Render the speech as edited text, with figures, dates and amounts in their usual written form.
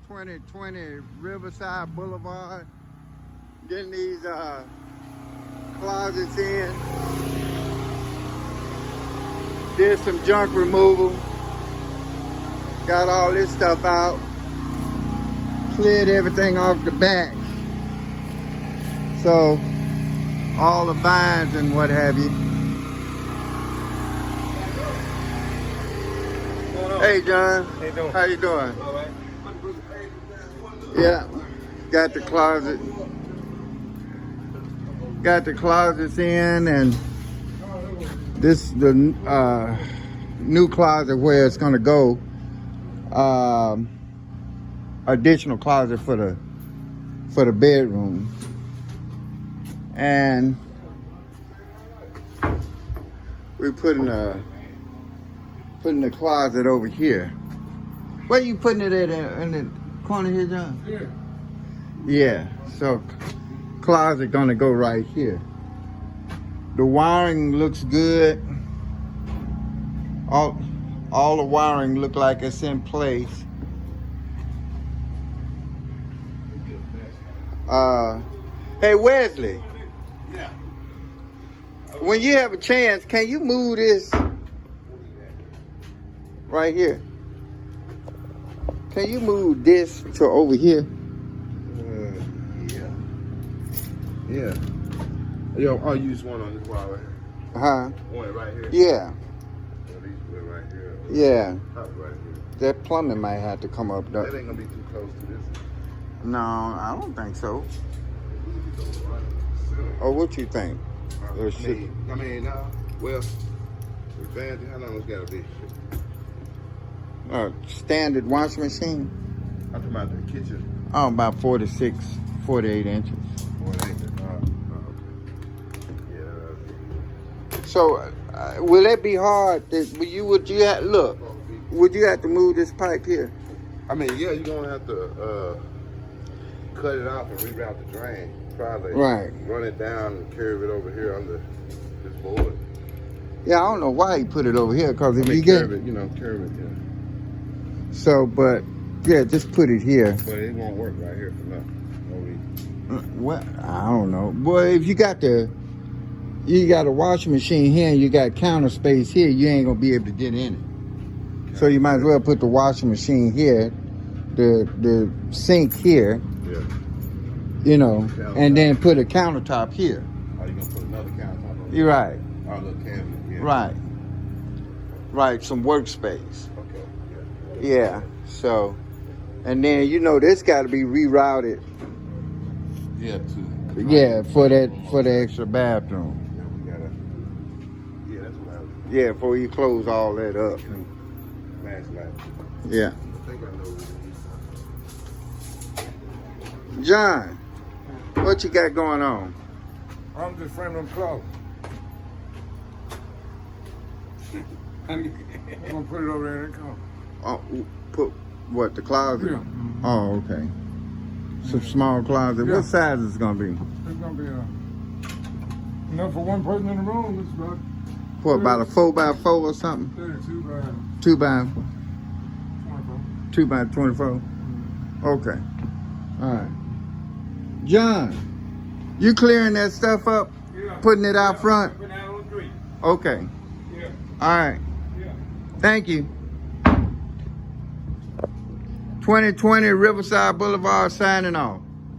2020 Riverside Boulevard. Getting these closets in. Did some junk removal. Got all this stuff out. Cleared everything off the back. So, all the vines and what have you. Hey John. How you doing? How you doing? All right. Yeah. Got the closet. Got the closets in, and this is the new closet where it's gonna go. Additional closet for the bedroom. And we're putting the closet over here. Where you putting it at in the corner here, John? Here. Yeah. So closet gonna go right here. The wiring looks good. All the wiring look like it's in place. Hey Wesley. Yeah. When you have a chance, can you move this right here? Can you move this to over here? Yeah. Yo, I'll use one on this wall right here. Huh? One right here. Yeah. These right here. Yeah. Top right here. That plumbing might have to come up though. That ain't gonna be too close to this. No, I don't think so. Or what you think? Or should- I mean, well, advantage, how long it's gotta be? Standard washing machine? I'm talking about the kitchen. Oh, about 48 inches. Okay. Yeah. So, will it be hard? Would you have to move this pipe here? I mean, yeah, you're gonna have to cut it off and reroute the drain. Probably Right. run it down and curve it over here under this board. Yeah, I don't know why he put it over here, because if you curve get it, curve it, yeah. so, but yeah, just put it here. But it won't work right here for nothing. No reason. What? I don't know. Boy, if you got a washing machine here and you got counter space here, you ain't gonna be able to get in it. So you might as well put the washing machine here, the sink here, Yeah. and then put a countertop here. Are you gonna put another countertop over? You're right. Or a little cabinet, yeah. Right, some workspace. Okay, Yeah, so, and then this got to be rerouted. yeah. Yeah, for the extra bathroom. Yeah, we gotta. Yeah, that's what I was. Yeah, before you close all that up. Flashlight. Yeah. I think I know what it is. John, what you got going on? I'm just framing them clothes. I'm gonna put it over there and come. Oh, put what, the closet? Yeah. Oh, okay. Some small closet. Yeah. What size is it gonna be? It's gonna be enough for one person in the room. It's about What, about a 4x4 or something? 32 by 2 by 24. 2 by 24. Okay. All right. John, you clearing that stuff up? Yeah. Putting it out front? Put it out on the street. Okay. Yeah. All right. Yeah. Thank you. 2020 Riverside Boulevard signing off.